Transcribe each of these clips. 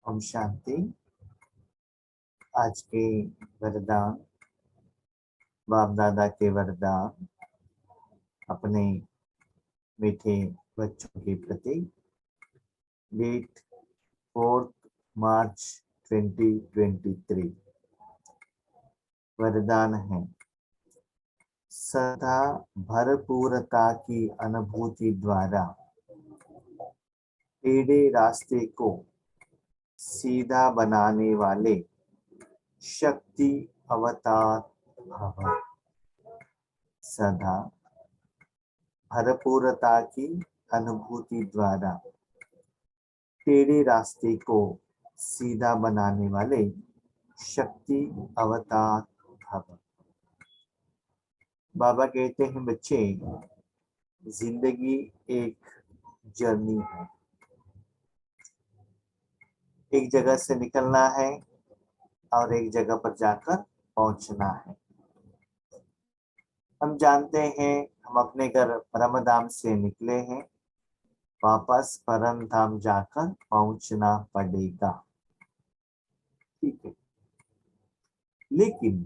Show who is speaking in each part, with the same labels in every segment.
Speaker 1: ओम शांति। आज के वरदान, बाप दादा के वरदान अपने मीठे बच्चों के प्रति। डेट 4 मार्च 2023। वरदान है सदा भरपूरता की अनुभूति द्वारा टेढ़े रास्ते को सीधा बनाने वाले शक्ति अवतार भव। सदा भरपूरता की अनुभूति द्वारा टेढ़े रास्ते को सीधा बनाने वाले शक्ति अवतार भव। बाबा कहते हैं बच्चे, जिंदगी एक जर्नी है। एक जगह से निकलना है और एक जगह पर जाकर पहुंचना है। हम जानते हैं हम अपने घर परमधाम से निकले हैं, वापस परम धाम जाकर पहुंचना पड़ेगा। ठीक है, लेकिन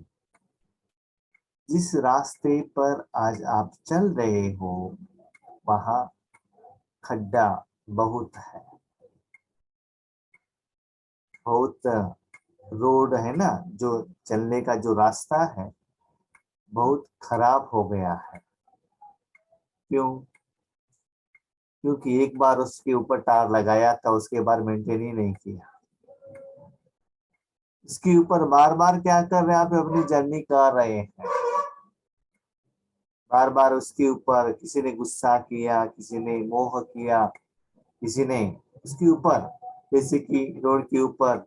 Speaker 1: जिस रास्ते पर आज आप चल रहे हो वहां खड्डा बहुत है, बहुत रोड है ना, जो चलने का जो रास्ता है बहुत खराब हो गया है। क्यों? क्योंकि एक बार उसके ऊपर टार लगाया था, उसके बाद मेंटेन ही नहीं किया। इसके ऊपर बार बार क्या कर रहे हैं, आप अपनी जर्नी कर रहे हैं। बार बार उसके ऊपर किसी ने गुस्सा किया, किसी ने मोह किया, किसी ने उसके ऊपर, जैसे कि रोड के ऊपर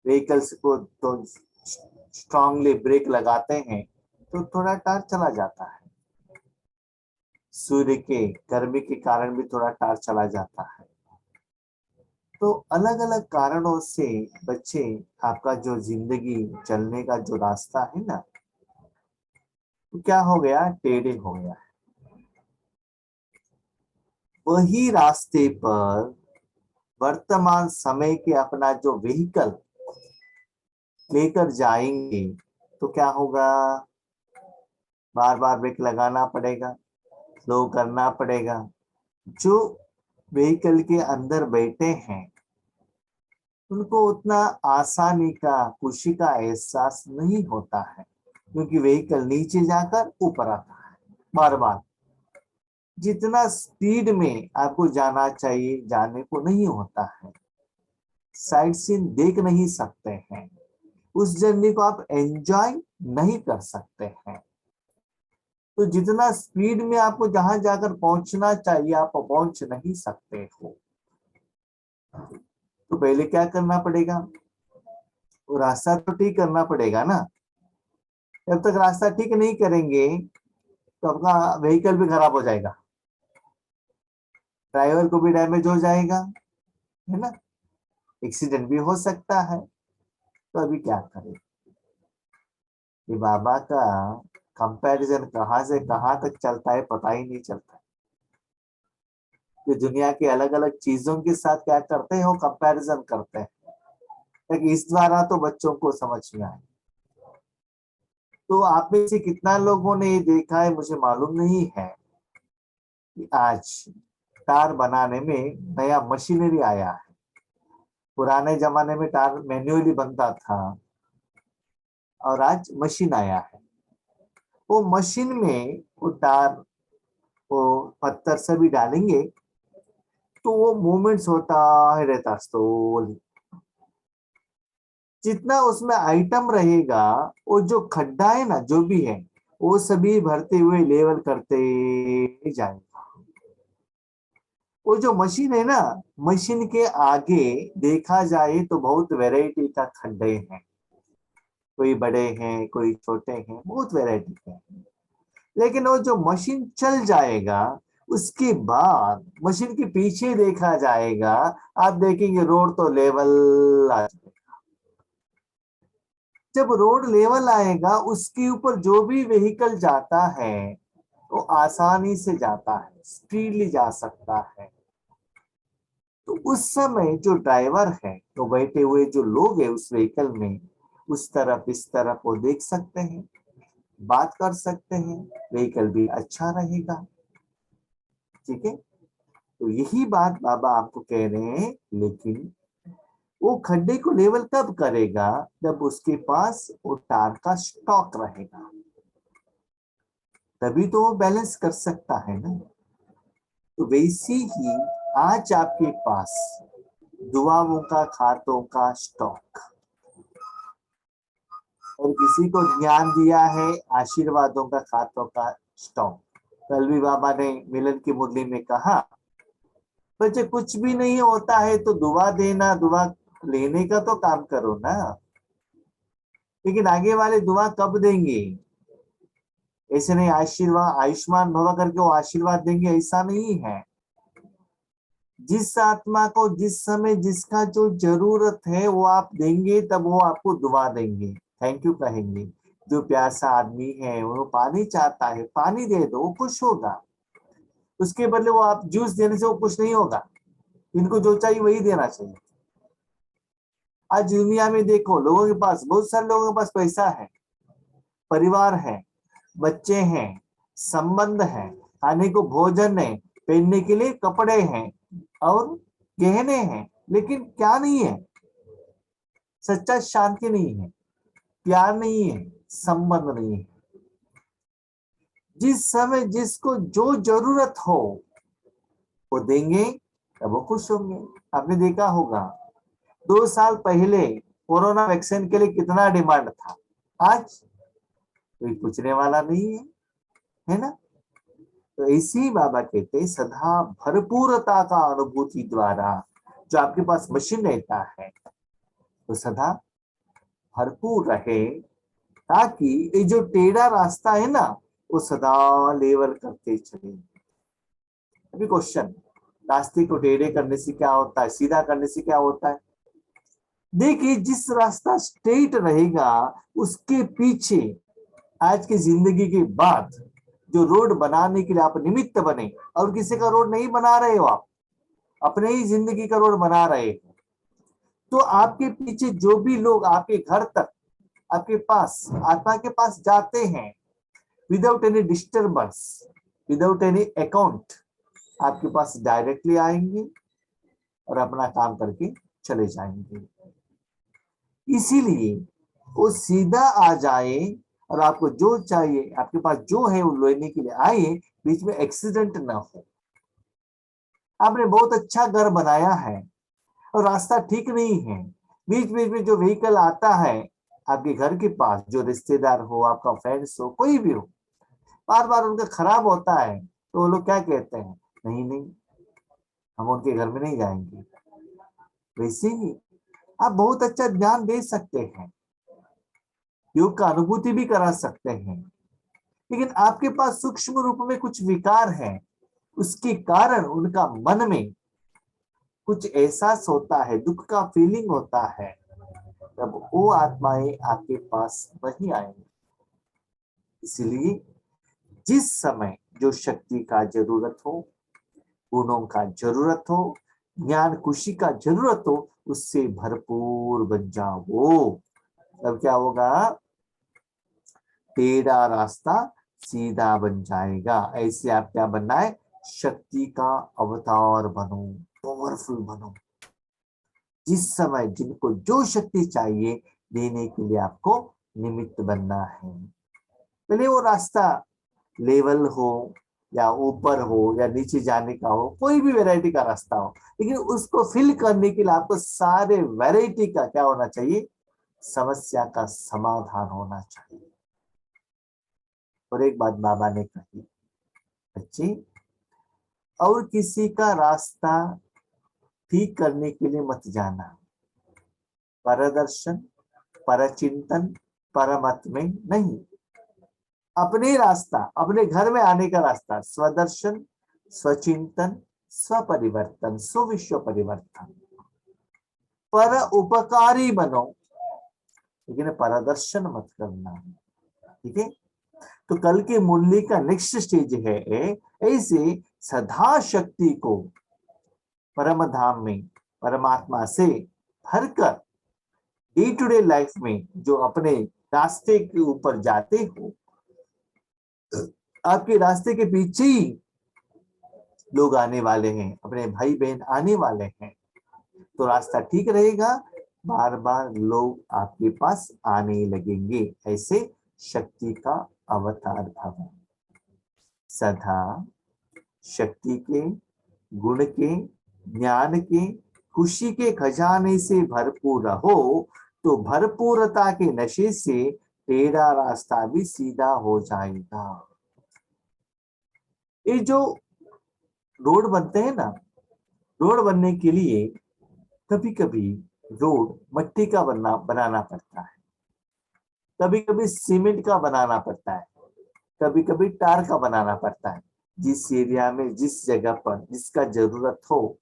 Speaker 1: व्हीकल्स को तो स्ट्रांगली ब्रेक लगाते हैं तो थोड़ा टार चला जाता है। सूर्य के गर्मी के कारण भी थोड़ा टार चला जाता है। तो अलग अलग कारणों से बच्चे, आपका जो जिंदगी चलने का जो रास्ता है ना, तो क्या हो गया, टेढ़े हो गया है। वही रास्ते पर वर्तमान समय के अपना जो व्हीकल लेकर जाएंगे तो क्या होगा, बार बार ब्रेक लगाना पड़ेगा, स्लो करना पड़ेगा। जो व्हीकल के अंदर बैठे हैं उनको उतना आसानी का, खुशी का एहसास नहीं होता है, क्योंकि व्हीकल नीचे जाकर ऊपर आता है। बार बार जितना स्पीड में आपको जाना चाहिए जाने को नहीं होता है। साइड सीन देख नहीं सकते हैं, उस जर्नी को आप एंजॉय नहीं कर सकते हैं। तो जितना स्पीड में आपको जहां जाकर पहुंचना चाहिए आप पहुंच नहीं सकते हो। तो पहले क्या करना पड़ेगा, वो रास्ता तो ठीक करना पड़ेगा ना। जब तक रास्ता ठीक नहीं करेंगे तो आपका व्हीकल भी खराब हो जाएगा, ड्राइवर को भी डैमेज हो जाएगा, है ना, एक्सीडेंट भी हो सकता है। तो अभी क्या करें? ये बाबा का कंपैरिजन कहाँ से कहाँ तक चलता है पता ही नहीं चलता। ये दुनिया के अलग अलग चीजों के साथ क्या करते हैं, वो कंपैरिजन करते हैं, लेकिन इस द्वारा तो बच्चों को समझ में आए। तो आप में से कितना लोगों ने ये देखा है मुझे मालूम नहीं है कि आज टार बनाने में नया मशीनरी आया है। पुराने जमाने में टार मैन्युअली बनता था और आज मशीन आया है। वो मशीन में वो टार, वो पत्थर सभी डालेंगे तो वो मूवमेंट्स होता है रहता स्लोली। जितना उसमें आइटम रहेगा, वो जो खड्डा है ना जो भी है वो सभी भरते हुए लेवल करते जाएगा। वो जो मशीन है ना, मशीन के आगे देखा जाए तो बहुत वैरायटी का खड्डे हैं, कोई बड़े हैं कोई छोटे हैं, बहुत वैरायटी के हैं। लेकिन वो जो मशीन चल जाएगा उसके बाद मशीन के पीछे देखा जाएगा, आप देखेंगे रोड तो लेवल आ जाएगा। जब रोड लेवल आएगा उसके ऊपर जो भी व्हीकल जाता है वो आसानी से जाता है, स्पीडली जा सकता है। तो उस समय जो ड्राइवर है, तो बैठे हुए जो लोग हैं उस व्हीकल में, उस तरफ इस तरफ वो देख सकते हैं, बात कर सकते हैं, व्हीकल भी अच्छा रहेगा। ठीक है, तो यही बात बाबा आपको कह रहे हैं। लेकिन वो खड्डे को लेवल कब करेगा, जब उसके पास वो टार का स्टॉक रहेगा, तभी तो वो बैलेंस कर सकता है ना। तो वैसे ही आज आपके पास दुआओं का, खातों का स्टॉक, और किसी को ज्ञान दिया है आशीर्वादों का, खातों का स्टॉक। कल भी बाबा ने मिलन की मुरली में कहा, बच्चे कुछ भी नहीं होता है तो दुआ देना, दुआ लेने का तो काम करो ना। लेकिन आगे वाले दुआ कब देंगे? ऐसे नहीं आशीर्वाद आयुष्मान भवा करके वो आशीर्वाद देंगे, ऐसा नहीं है। जिस आत्मा को जिस समय जिसका जो जरूरत है वो आप देंगे, तब वो आपको दुआ देंगे, थैंक यू कहेंगे। जो प्यासा आदमी है वो पानी चाहता है, पानी दे दो, वो खुश होगा। उसके बदले वो आप जूस देने से वो खुश नहीं होगा। इनको जो चाहिए वही देना चाहिए। आज दुनिया में देखो, लोगों के पास, बहुत सारे लोगों के पास पैसा है, परिवार है, बच्चे हैं, संबंध है, खाने को भोजन है, पहनने के लिए कपड़े हैं और गहने हैं, लेकिन क्या नहीं है? सच्चा शांति नहीं है, प्यार नहीं है, संबंध नहीं है। जिस समय जिसको जो जरूरत हो वो देंगे, तब वो खुश होंगे। आपने देखा होगा 2 साल पहले कोरोना वैक्सीन के लिए कितना डिमांड था, आज कोई पूछने वाला नहीं है, है ना। तो ऐसे ही बाबा कहते हैं, सदा भरपूरता का अनुभूति द्वारा, जो आपके पास मशीन रहता है तो सदा भरपूर रहे, ताकि ये जो टेढ़ा रास्ता है ना वो सदा लेवल करते चले। अभी क्वेश्चन, रास्ते को टेढ़े करने से क्या होता है, सीधा करने से क्या होता है? देखिए, जिस रास्ता स्ट्रेट रहेगा उसके पीछे आज की जिंदगी के बाद जो रोड बनाने के लिए आप निमित्त बने, और किसी का रोड नहीं बना रहे हो, आप अपने ही जिंदगी का रोड बना रहे हो, तो आपके पीछे जो भी लोग आपके घर तक, आपके पास, आत्मा के पास जाते हैं, without any disturbance, without any account, आपके पास डायरेक्टली आएंगे और अपना काम करके चले जाएंगे। इसीलिए वो सीधा आ जाए और आपको जो चाहिए, आपके पास जो है वो लेने के लिए आए, बीच में एक्सीडेंट ना हो। आपने बहुत अच्छा घर बनाया है और रास्ता ठीक नहीं है, बीच बीच में जो व्हीकल आता है आपके घर के पास, जो रिश्तेदार हो, आपका फ्रेंड्स हो, कोई भी हो, बार बार उनका खराब होता है, तो वो लोग क्या कहते हैं, नहीं नहीं हम उनके घर में नहीं जाएंगे। वैसे ही आप बहुत अच्छा ज्ञान दे सकते हैं, योग का अनुभूति भी करा सकते हैं, लेकिन आपके पास सूक्ष्म रूप में कुछ विकार है, उसके कारण उनका मन में कुछ एहसास होता है, दुख का फीलिंग होता है, तब वो आत्माएं आपके पास नहीं आएंगी। इसलिए जिस समय जो शक्ति का जरूरत हो, गुणों का जरूरत हो, ज्ञान खुशी का जरूरत हो, उससे भरपूर बन जाओ। तब क्या होगा, टेढ़ा रास्ता सीधा बन जाएगा। ऐसे आप क्या बनना है, शक्ति का अवतार बनो, पावरफुल बनो। जिस समय जिनको जो शक्ति चाहिए देने के लिए आपको निमित्त बनना है। पहले वो रास्ता लेवल हो या ऊपर हो या नीचे जाने का हो, कोई भी वैरायटी का रास्ता हो, लेकिन उसको फिल करने के लिए आपको सारे वैरायटी का क्या होना चाहिए, समस्या का समाधान होना चाहिए। और एक बात बाबा ने कही, बच्चे, और किसी का रास्ता ठीक करने के लिए मत जाना। परदर्शन, परचिंतन, परमत में नहीं, अपने रास्ता, अपने घर में आने का रास्ता, स्वदर्शन, स्वचिंतन, स्वपरिवर्तन, सुविश्व परिवर्तन। पर उपकारी बनो, लेकिन परदर्शन मत करना। ठीक है, तो कल के मुरली का नेक्स्ट स्टेज है ऐसे सदा शक्ति को परम धाम में परमात्मा से भरकर डे टू डे लाइफ में जो अपने रास्ते के ऊपर जाते हो, आपके रास्ते के पीछे ही लोग आने वाले हैं, अपने भाई बहन आने वाले हैं, तो रास्ता ठीक रहेगा, बार बार लोग आपके पास आने लगेंगे। ऐसे शक्ति का अवतार भव। सदा शक्ति के, गुण के, ज्ञान के, खुशी के खजाने से भरपूर रहो, तो भरपूरता के नशे से तेरा रास्ता भी सीधा हो जाएगा। ये जो रोड बनते हैं ना, रोड बनने के लिए कभी कभी रोड मट्टी का बनाना पड़ता है, कभी कभी सीमेंट का बनाना पड़ता है, कभी कभी टार का बनाना पड़ता है। जिस एरिया में, जिस जगह पर जिसका जरूरत हो,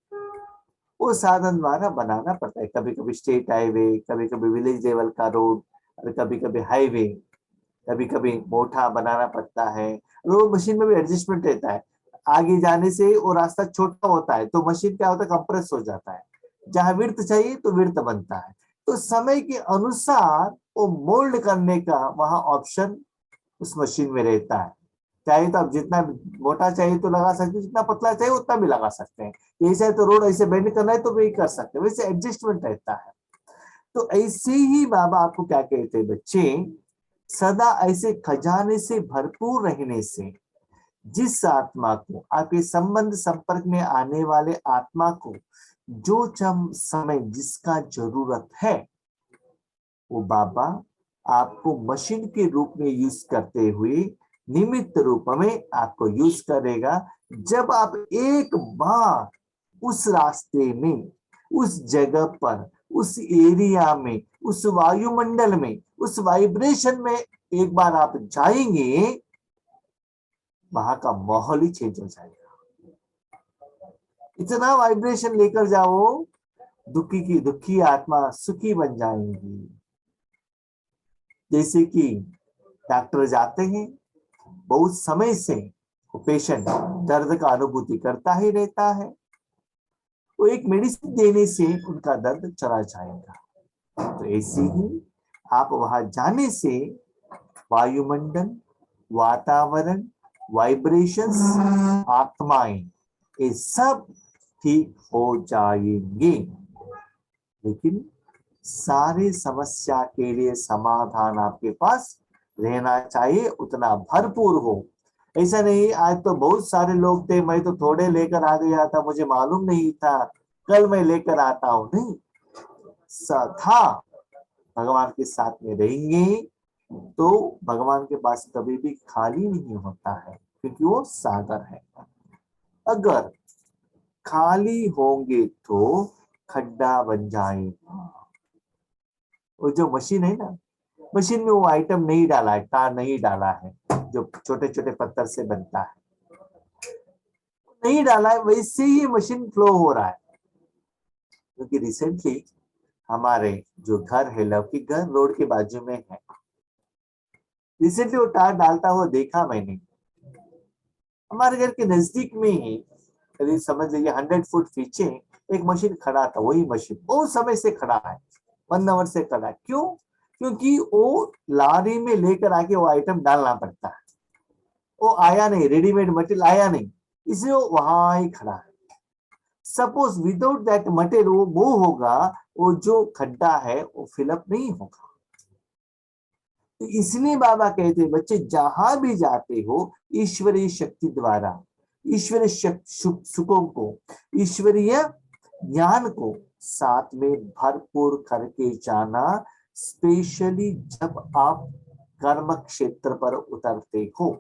Speaker 1: वो साधन द्वारा बनाना पड़ता है। कभी कभी स्टेट हाईवे, कभी कभी विलेज लेवल का रोड, और कभी कभी हाईवे, कभी कभी मोटा बनाना पड़ता है। और वो मशीन में भी एडजस्टमेंट रहता है, आगे जाने से वो रास्ता छोटा होता है तो मशीन क्या होता है, कंप्रेस हो जाता है। जहां विड्थ चाहिए तो विड्थ बनता है। तो समय के अनुसार वो मोल्ड करने का वहां ऑप्शन उस मशीन में रहता है। चाहे तो आप जितना मोटा चाहिए तो लगा सकते हैं, जितना पतला चाहिए उतना भी लगा सकते हैं। ऐसा है तो रोड ऐसे बेंड करना है तो भी कर सकते हैं, वैसे एडजस्टमेंट रहता है। तो ऐसे ही बाबा आपको क्या कहते हैं बच्चे, सदा ऐसे खजाने से भरपूर रहने से जिस आत्मा को, आपके संबंध संपर्क में आने वाले आत्मा को जो समय जिसका जरूरत है, वो बाबा आपको मशीन के रूप में यूज करते हुए निमित्त रूप में आपको यूज करेगा। जब आप एक बार उस रास्ते में, उस जगह पर, उस एरिया में, उस वायुमंडल में, उस वाइब्रेशन में एक बार आप जाएंगे, वहां का माहौल ही चेंज हो जाएगा। इतना वाइब्रेशन लेकर जाओ, दुखी आत्मा सुखी बन जाएंगी। जैसे कि डॉक्टर जाते हैं, बहुत समय से पेशेंट दर्द का अनुभूति करता ही रहता है, वो एक मेडिसिन देने से उनका दर्द चला जाएगा। तो ऐसे ही आप वहां जाने से वायुमंडल, वातावरण, वाइब्रेशंस, आत्माएं, ये सब ठीक हो जाएंगे। लेकिन सारी समस्या के लिए समाधान आपके पास रहना चाहिए, उतना भरपूर हो। ऐसा नहीं आज तो बहुत सारे लोग थे, मैं तो थोड़े लेकर आ गया था, मुझे मालूम नहीं था, कल मैं लेकर आता हूं। नहीं, सदा भगवान के साथ में रहेंगे तो भगवान के पास कभी भी खाली नहीं होता है, क्योंकि वो सागर है। अगर खाली होंगे तो खड्डा बन जाएगा। वो जो मशीन है ना, मशीन में वो आइटम नहीं डाला है, तार नहीं डाला है, जो छोटे छोटे पत्थर से बनता है नहीं डाला है, वैसे ही मशीन फ्लो हो रहा है। क्योंकि रिसेंटली हमारे जो घर है, लौकिक घर रोड के बाजू में है, रिसेंटली वो तार डालता हुआ देखा मैंने। हमारे घर के नजदीक में ही, करीब समझ लीजिए 100 फुट पीछे एक मशीन खड़ा था। वही मशीन बहुत समय से खड़ा है, 1 आवर से खड़ा है। क्यों? क्योंकि वो लारी में लेकर आके वो आइटम डालना पड़ता है, वो आया नहीं, रेडीमेड मटेरियल आया नहीं, इसलिए वो वहां ही खड़ा है। सपोज विदाउट दैट मटेरियल वो होगा, वो जो खड्डा है वो फिलअप नहीं होगा। तो इसलिए बाबा कहते हैं बच्चे जहां भी जाते हो, ईश्वरीय शक्ति द्वारा, ईश्वरीय सुखों को, ईश्वरीय ज्ञान को साथ में भरपूर करके जाना। स्पेशली जब आप कर्म क्षेत्र पर उतरते हो।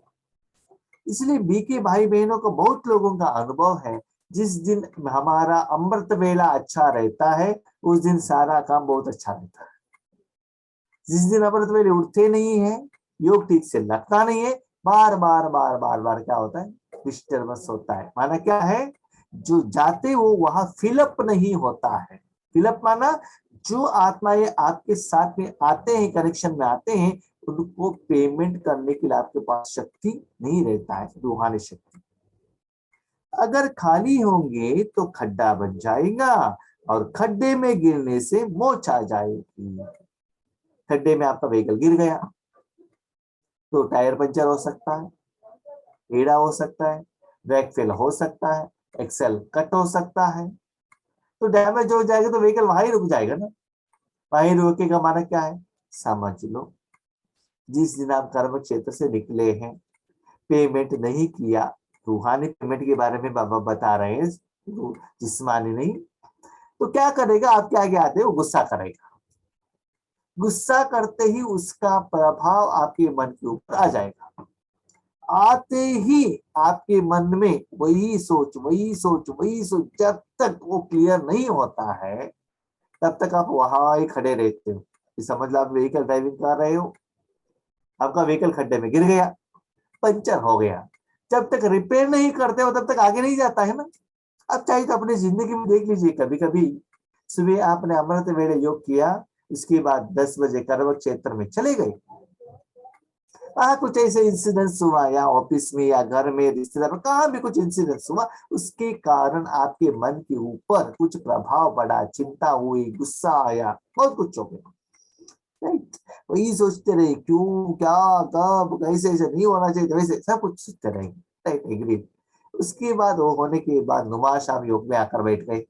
Speaker 1: इसलिए बीके भाई बहनों को बहुत लोगों का अनुभव है, जिस दिन हमारा अमृत वेला अच्छा रहता है उस दिन सारा काम बहुत अच्छा रहता है। जिस दिन अमृत वेले उठते नहीं है, योग ठीक से लगता नहीं है, बार बार बार बार बार क्या होता है, डिस्टर्बेंस होता है। माना क्या है, जो जाते हो वहां फिलअप नहीं होता है। फिलअप माना जो आत्माएं आपके साथ में आते हैं, कनेक्शन में आते हैं, उनको पेमेंट करने के लिए आपके पास शक्ति नहीं रहता है, रूहानी शक्ति। अगर खाली होंगे तो खड्डा बन जाएगा और खड्डे में गिरने से मोच आ जाएगी। खड्डे में आपका व्हीकल गिर गया तो टायर पंचर हो सकता है, टेढ़ा हो सकता है, ब्रेक फेल हो सकता है, एक्सेल कट हो सकता है, तो डैमेज हो जाएगा तो व्हीकल वहां ही रुक जाएगा ना। वहीं रुके का माना क्या है, समझ लो जिस दिन आप कर्म क्षेत्र से निकले हैं, पेमेंट नहीं किया, रूहानी पेमेंट के बारे में बाबा बता रहे हैं, जिस्मानी नहीं, तो क्या करेगा, आपके आगे आते वो गुस्सा करेगा। गुस्सा करते ही उसका प्रभाव आपके मन के ऊपर आ जाएगा। आते ही आपके मन में वही सोच वही सोच वही सोच, जब तक वो क्लियर नहीं होता है तब तक आप वहां ही खड़े रहते हो। समझ लो आप व्हीकल ड्राइविंग कर रहे हो, आपका व्हीकल खड्डे में गिर गया, पंचर हो गया, जब तक रिपेयर नहीं करते हो तब तक आगे नहीं जाता है ना। अब चाहे तो अपनी जिंदगी में देख लीजिए, कभी कभी सुबह आपने अमृत वेले योग किया, उसके बाद 10 बजे कर्म क्षेत्र में चले गए, कुछ ऐसे इंसिडेंट्स हुआ या ऑफिस में या घर में रिश्तेदार में कहाँ भी कुछ इंसिडेंट्स हुआ, उसके कारण आपके मन के ऊपर कुछ प्रभाव पड़ा, चिंता हुई, गुस्सा आया, बहुत कुछ हो गया, राइट। वही सोचते रहे क्यों क्या कब कैसे, ऐसे नहीं होना चाहिए, वैसे सब कुछ सोचते रहे, राइट, एग्री। उसके बाद वो होने के बाद नुमा शाम योग में आकर बैठ गए,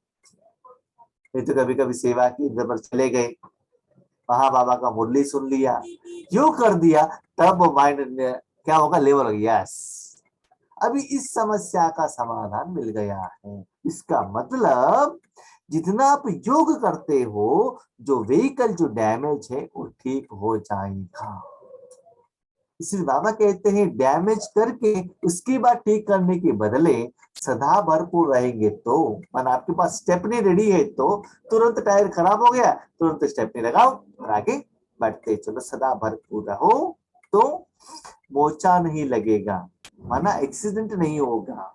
Speaker 1: नहीं तो कभी कभी सेवा केंद्र पर चले गए, वहां बाबा का मुरली सुन लिया, क्यों कर दिया, तब माइंड क्या होगा, लेवल हो गया, यस अभी इस समस्या का समाधान मिल गया है। इसका मतलब जितना आप योग करते हो, जो व्हीकल जो डैमेज है वो ठीक हो जाएगा। इसलिए बाबा कहते हैं डैमेज करके उसकी बात ठीक करने के बदले सदा भरपूर रहेंगे तो, मन आपके पास स्टेपनी रेडी है तो तुरंत टायर खराब हो गया, तुरंत स्टेपनी लगाओ और आगे बढ़ते चलो, सदा भरपूर रहो तो मोर्चा नहीं लगेगा, माना एक्सीडेंट नहीं होगा,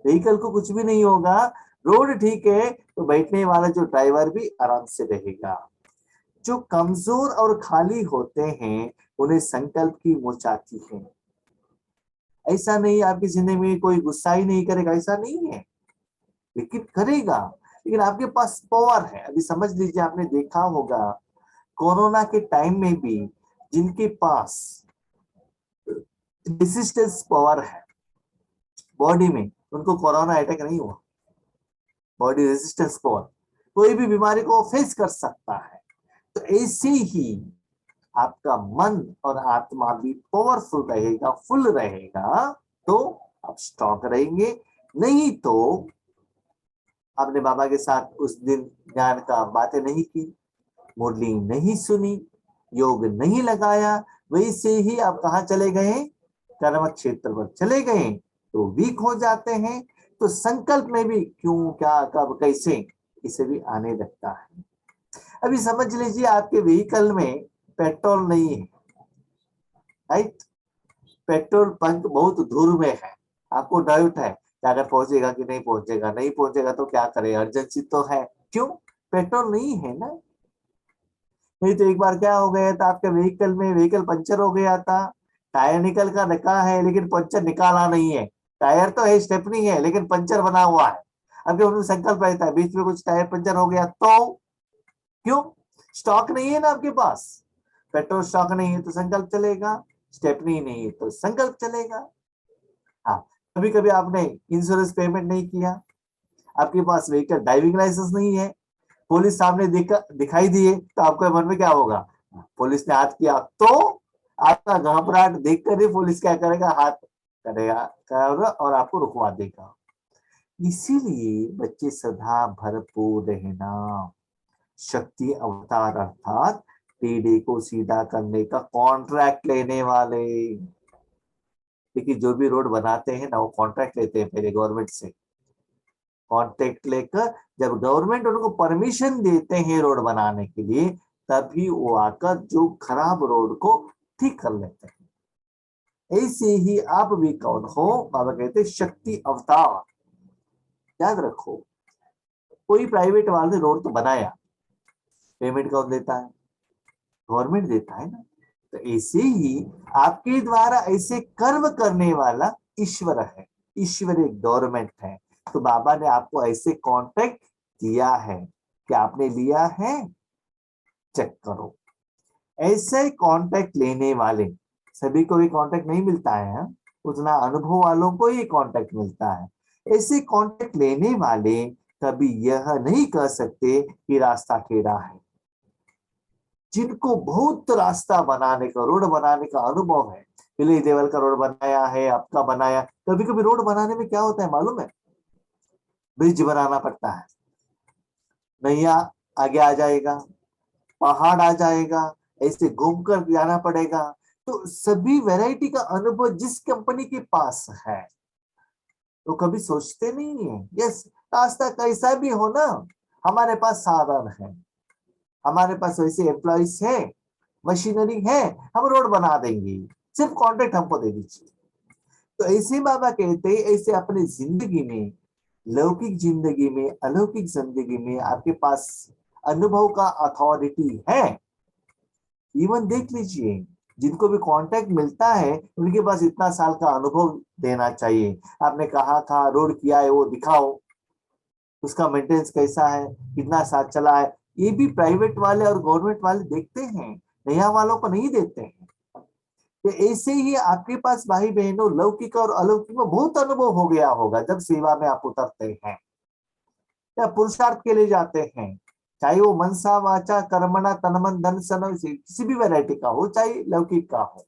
Speaker 1: व्हीकल को कुछ भी नहीं होगा, रोड ठीक है तो बैठने वाला जो ड्राइवर भी आराम से रहेगा। जो कमजोर और खाली होते हैं उन्हें संकल्प की मोच आती है। ऐसा नहीं आपकी जिंदगी में कोई गुस्सा ही नहीं करेगा, ऐसा नहीं है, लेकिन करेगा, लेकिन आपके पास पावर है। अभी समझ लीजिए, आपने देखा होगा कोरोना के टाइम में भी जिनके पास रेसिस्टेंस पावर है बॉडी में, उनको कोरोना अटैक नहीं हुआ। बॉडी रेजिस्टेंस पावर, कोई भी बीमारी को फेस कर सकता है। तो ऐसे ही आपका मन और आत्मा भी पावरफुल रहेगा, फुल रहेगा, तो आप स्ट्रॉन्ग रहेंगे। नहीं तो आपने बाबा के साथ उस दिन ज्ञान का बातें नहीं की, मुरली नहीं सुनी, योग नहीं लगाया, वैसे ही आप कहाँ चले गए, कर्म क्षेत्र पर चले गए, तो वीक हो जाते हैं। तो संकल्प में भी क्यों क्या कब कैसे, इसे भी आने लगता है। अभी समझ लीजिए आपके व्हीकल में पेट्रोल नहीं है, राइट, पेट्रोल पंप बहुत दूर में है, आपको डाउट है कि अगर पहुंचेगा कि नहीं पहुंचेगा, नहीं पहुंचेगा तो क्या करें, अर्जेंसी तो है, क्यों, पेट्रोल नहीं है ना। नहीं तो एक बार क्या हो गया था, आपके व्हीकल में व्हीकल पंचर हो गया था, टायर निकल कर रखा है लेकिन पंचर निकाला नहीं है, टायर तो है, स्टेपनी है, लेकिन पंचर बना हुआ है। अभी उन्हें संकल्प रहता है बीच में कुछ टायर पंचर हो गया तो, क्यों, स्टॉक नहीं है ना आपके पास, पेट्रोल स्टॉक नहीं है तो संकल्प चलेगा, स्टेपनी नहीं है तो संकल्प चलेगा। हाँ, कभी कभी आपने इंश्योरेंस पेमेंट नहीं किया, आपके पास व्हीकल ड्राइविंग लाइसेंस नहीं है, पुलिस सामने दिखाई दिए तो आपके मन में क्या होगा, पुलिस ने हाथ किया तो आपका घबराहट देख कर ही पुलिस क्या करेगा, हाथ करेगा और आपको रुकवा देगा। इसीलिए बच्चे सदा भरपूर रहना, शक्ति अवतार अर्थात टीडे को सीधा करने का कॉन्ट्रैक्ट लेने वाले, क्योंकि जो भी रोड बनाते हैं ना वो कॉन्ट्रैक्ट लेते हैं पहले गवर्नमेंट से, कॉन्ट्रैक्ट लेकर जब गवर्नमेंट उनको परमिशन देते हैं रोड बनाने के लिए, तभी वो आकर जो खराब रोड को ठीक कर लेते हैं। ऐसे ही आप भी कौन हो, बाबा कहते शक्ति अवतार, याद रखो। कोई प्राइवेट वाले रोड तो बनाया, पेमेंट कौन देता है, गवर्नमेंट देता है ना। तो ऐसे ही आपके द्वारा ऐसे कर्म करने वाला ईश्वर है, ईश्वर एक गवर्नमेंट है। तो बाबा ने आपको ऐसे कॉन्ट्रैक्ट दिया है कि आपने लिया है, चेक करो। ऐसे कॉन्ट्रैक्ट लेने वाले, सभी को भी कॉन्ट्रैक्ट नहीं मिलता है, हाँ? उतना अनुभव वालों को ही कॉन्ट्रैक्ट मिलता है। ऐसे कॉन्ट्रैक्ट लेने वाले कभी यह नहीं कह सकते कि रास्ता टेढ़ा है। जिनको बहुत रास्ता बनाने का, रोड बनाने का अनुभव है, पहले देवल का रोड बनाया है, आपका बनाया, कभी कभी रोड बनाने में क्या होता है मालूम है, ब्रिज बनाना पड़ता है, नैया आगे आ जाएगा, पहाड़ आ जाएगा, ऐसे घूमकर जाना पड़ेगा। तो सभी वैरायटी का अनुभव जिस कंपनी के पास है, तो कभी सोचते नहीं है यस रास्ता कैसा भी हो ना, हमारे पास साधन है, हमारे पास वैसे एम्प्लॉइज है, मशीनरी है, हम रोड बना देंगे, सिर्फ कॉन्ट्रैक्ट हमको दे दीजिए। तो ऐसे बाबा कहते हैं, ऐसे अपनी जिंदगी में, लौकिक जिंदगी में, अलौकिक जिंदगी में आपके पास अनुभव का अथॉरिटी है। इवन देख लीजिए, जिनको भी कॉन्ट्रैक्ट मिलता है उनके पास इतना साल का अनुभव देना चाहिए। आपने कहा था रोड किया है, वो दिखाओ, उसका मेंटेनेंस कैसा है, कितना साल चला है। ये भी प्राइवेट वाले और गवर्नमेंट वाले देखते हैं, नया वालों को नहीं देते हैं। तो ऐसे ही आपके पास भाई बहनों लौकिक और अलौकिक में बहुत अनुभव हो गया होगा जब सेवा में आप उतरते हैं या पुरुषार्थ के लिए जाते हैं, चाहे वो मनसा वाचा कर्मणा तन मन धन सन किसी भी वैरायटी का हो, चाहे लौकिक का हो।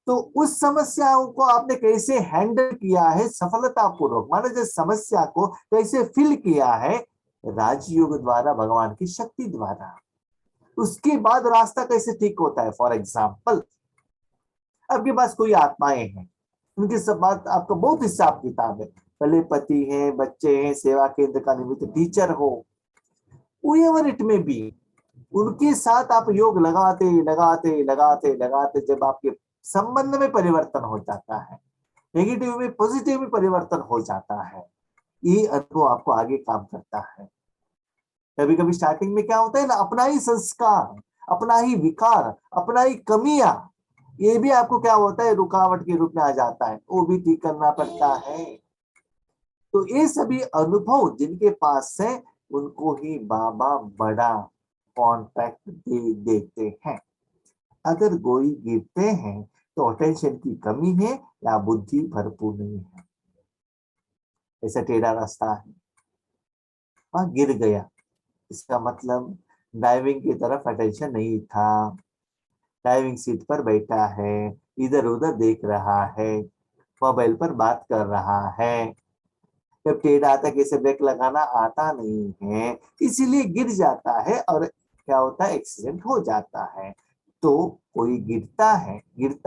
Speaker 1: तो उस समस्याओं को आपने कैसे हैंडल किया है सफलतापूर्वक, माने जो समस्या को कैसे फिल किया है राजयोग द्वारा, भगवान की शक्ति द्वारा, उसके बाद रास्ता कैसे ठीक होता है। फॉर एग्जाम्पल, आपके पास कोई आत्माएं हैं, उनकी सब बात आपका बहुत हिसाब किताब है, पहले पति हैं, बच्चे हैं, सेवा केंद्र का निमित्त टीचर हो, व्होएवर इट में बी, उनके साथ आप योग लगाते लगाते लगाते लगाते जब आपके संबंध में परिवर्तन हो जाता है, नेगेटिव में पॉजिटिव में परिवर्तन हो जाता है, ये अनुभव आपको आगे काम करता है। कभी कभी स्टार्टिंग में क्या होता है ना, अपना ही संस्कार, अपना ही विकार, अपना ही कमियां, ये भी आपको क्या होता है रुकावट के रूप में आ जाता है, वो भी ठीक करना पड़ता है। तो ये सभी अनुभव जिनके पास है उनको ही बाबा बड़ा कॉन्ट्रैक्ट दे देते हैं। अगर कोई गिरते हैं तो अटेंशन की कमी है या बुद्धि भरपूर नहीं है, ऐसा टेढ़ा रास्ता है, वहां गिर गया, इसका मतलब ड्राइविंग की तरफ अटेंशन नहीं था, ड्राइविंग सीट पर बैठा है, इधर उधर देख रहा है, मोबाइल पर बात कर रहा है, जब टेढ़ा आता कैसे ब्रेक लगाना आता नहीं है, इसीलिए गिर जाता है और क्या होता है एक्सीडेंट हो जाता है। तो कोई गिरता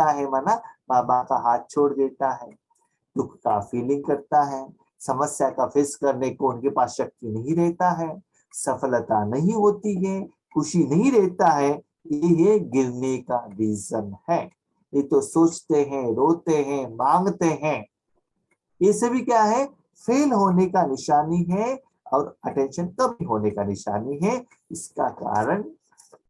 Speaker 1: है माना बाबा का हाथ छोड़ देता है, दुख का फीलिंग करता है, समस्या का फेस करने को उनके पास शक्ति नहीं रहता है, सफलता नहीं होती है, खुशी नहीं रहता है, ये गिरने का रीजन है। ये तो सोचते हैं, रोते हैं, मांगते हैं, ये सभी क्या है फेल होने का निशानी है और अटेंशन कम होने का निशानी है। इसका कारण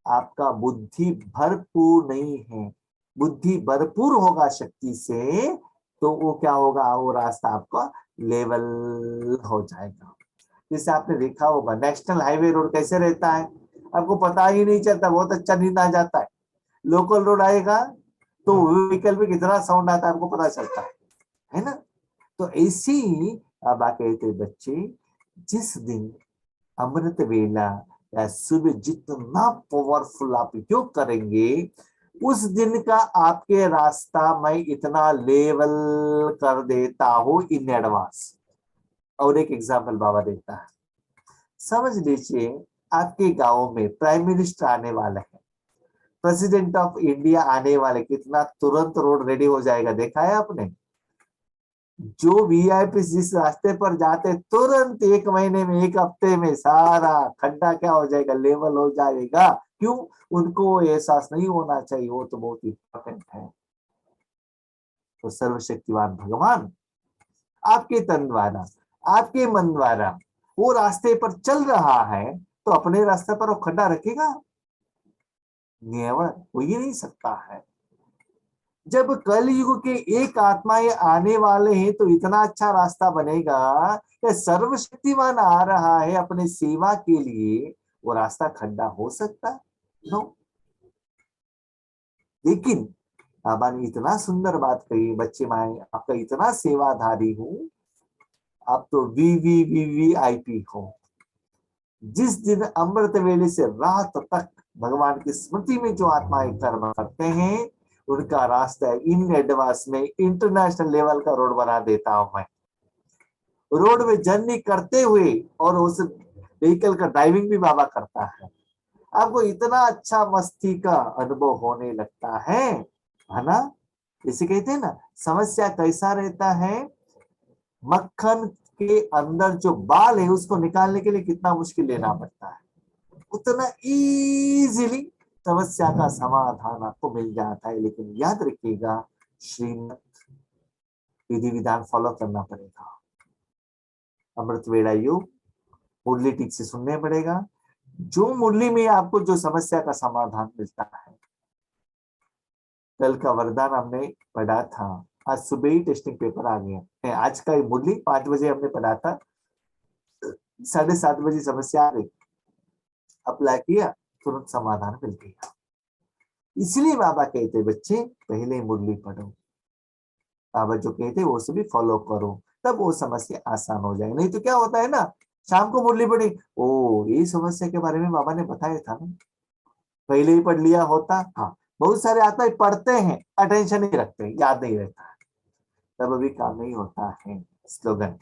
Speaker 1: आपका बुद्धि भरपूर नहीं है। बुद्धि भरपूर होगा शक्ति से तो वो क्या होगा, वो रास्ता आपका लेवल हो जाएगा। जैसे आपने देखा होगा नेशनल हाईवे रोड कैसे रहता है, आपको पता ही नहीं चलता, बहुत अच्छा नींद आ जाता है। लोकल रोड आएगा तो व्हीकल में कितना साउंड आता है आपको पता चलता है ना। तो ऐसे ही अब कहते बच्चे, जिस दिन अमृत वेला या सुबह जितना पावरफुल आप योग करेंगे उस दिन का आपके रास्ता मैं इतना लेवल कर देता हूं इन एडवांस। और एक एग्जांपल बाबा देता है, समझ लीजिए आपके गांव में प्राइम मिनिस्टर आने वाले हैं, प्रेसिडेंट ऑफ इंडिया आने वाले, कितना तुरंत रोड रेडी हो जाएगा, देखा है आपने। जो वीआईपी जिस रास्ते पर जाते तुरंत एक महीने में, एक हफ्ते में सारा खड्डा क्या हो जाएगा, लेवल हो जाएगा। क्यों? उनको एहसास नहीं होना चाहिए, वो तो बहुत इंपॉर्टेंट है। तो सर्वशक्तिवान भगवान आपके तन द्वारा, आपके मन द्वारा वो रास्ते पर चल रहा है, तो अपने रास्ते पर वो खड्डा रखेगा? नेवर, हो ही नहीं सकता है। जब कलयुग के एक आत्माएं आने वाले हैं तो इतना अच्छा रास्ता बनेगा कि सर्वशक्तिमान आ रहा है अपने सेवा के लिए, वो रास्ता खड्डा हो सकता है? नो। लेकिन बाबा ने इतना सुंदर बात कही, बच्चे माए आपका इतना सेवाधारी हूं, आप तो VVVVIP हो। जिस दिन अमृत वेले से रात तक भगवान की स्मृति में जो आत्माएं कर्म करते हैं, उनका रास्ता इन एडवांस में इंटरनेशनल लेवल का रोड बना देता हूं मैं। रोड में जर्नी करते हुए, और उस व्हीकल का ड्राइविंग भी बाबा करता है, आपको इतना अच्छा मस्ती का अनुभव होने लगता है ना। इसे कहते हैं ना, समस्या कैसा रहता है, मक्खन के अंदर जो बाल है उसको निकालने के लिए कितना मुश्किल लेना पड़ता है, उतना इजीली समस्या का समाधान आपको मिल जाता है। लेकिन याद रखिएगा, श्रीमत विधि विधान फॉलो करना पड़ेगा। अमृत वेला योग मुरली ठीक से सुनने पड़ेगा। जो मुरली में आपको जो समस्या का समाधान मिलता है, कल का वरदान हमने पढ़ा था, आज सुबह ही टेस्टिंग पेपर आ गया। आज का मुरली 5 बजे हमने पढ़ा था, 7:30 बजे समस्या आ गई, अप्लाई किया, तुरंत समाधान मिल गया। इसलिए बाबा कहते बच्चे पहले मुरली पढ़ो, बाबा जो कहते वो सभी फॉलो करो, तब वो समस्या आसान हो जाएगी। नहीं तो क्या होता है ना, शाम को मुरली पढ़ी, ओ ये समस्या के बारे में बाबा ने बताया था ना, पहले ही पढ़ लिया होता। हाँ, बहुत सारे आत्मा पढ़ते हैं, अटेंशन नहीं रखते, याद नहीं रहता है, तब अभी काम नहीं होता है। स्लोगन,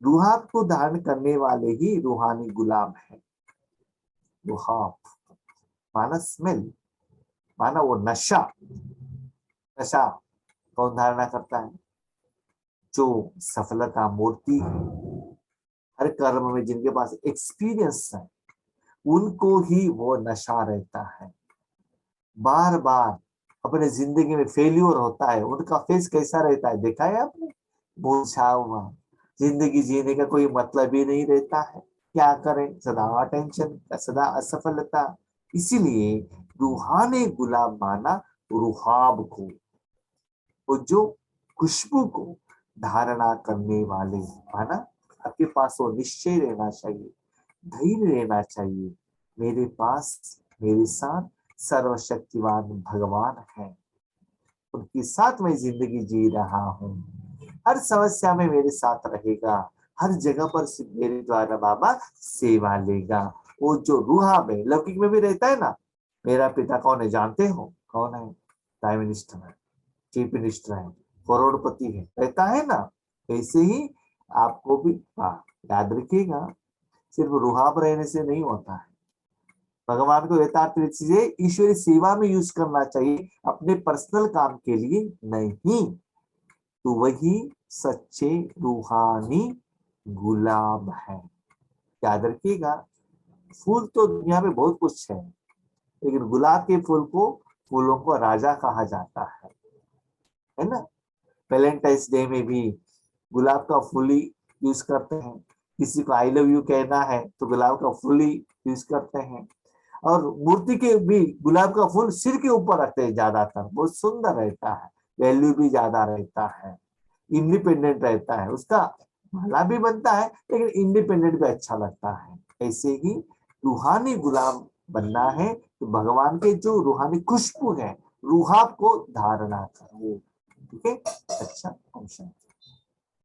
Speaker 1: रूहाब को धारण करने वाले ही रूहानी गुलाम है। रूहाब माना स्मेल, माना वो नशा। नशा कौन धारणा करता है? जो सफलता मूर्ति है, हर कर्म में जिनके पास एक्सपीरियंस है, उनको ही वो नशा रहता है। बार बार अपने जिंदगी में फेल्यूर होता है, उनका फेस कैसा रहता है देखा है आपने? मूर्छा हुआ, जिंदगी जीने का कोई मतलब ही नहीं रहता है, क्या करें, सदा टेंशन, सदा असफलता। इसीलिए रूहानी गुलाम माना रूहाब को, वो जो खुशबू को धारणा करने वाले, माना आपके पास वो निश्चय रहना चाहिए, धैर्य रहना चाहिए, मेरे पास मेरे साथ सर्वशक्तिवान भगवान है, उनके साथ मैं जिंदगी जी रहा हूँ, हर समस्या में मेरे साथ रहेगा, हर जगह पर मेरे द्वारा बाबा सेवा लेगा। वो जो रूहा में लौकिक में भी रहता है ना, मेरा पिता कौन है जानते हो? कौन है? प्राइम मिनिस्टर है, चीफ मिनिस्टर है, करोड़पति है, रहता है ना। ऐसे ही आपको भी याद रखिएगा, सिर्फ रूहाब रहने से नहीं होता है, भगवान को यथार्थ रूप से ईश्वरी सेवा में यूज करना चाहिए, अपने पर्सनल काम के लिए नहीं। तो वही सच्चे रूहानी गुलाब है। याद रखिएगा, फूल तो दुनिया में बहुत कुछ है, लेकिन गुलाब के फूल को, फूलों को राजा कहा जाता है ना। वैलेंटाइंस डे में भी गुलाब का फूल ही यूज करते हैं, किसी को आई लव यू कहना है तो गुलाब का फूल ही यूज करते हैं। और मूर्ति के भी गुलाब का फूल सिर के ऊपर रखते हैं ज्यादातर, बहुत सुंदर रहता है, वैल्यू भी ज्यादा रहता है, इंडिपेंडेंट रहता है, उसका माला भी बनता है लेकिन इंडिपेंडेंट भी अच्छा लगता है। ऐसे ही रूहानी गुलाम बनना है तो भगवान के जो रूहानी खुशबू है, रूहाब को धारणा करो। ठीक है, अच्छा।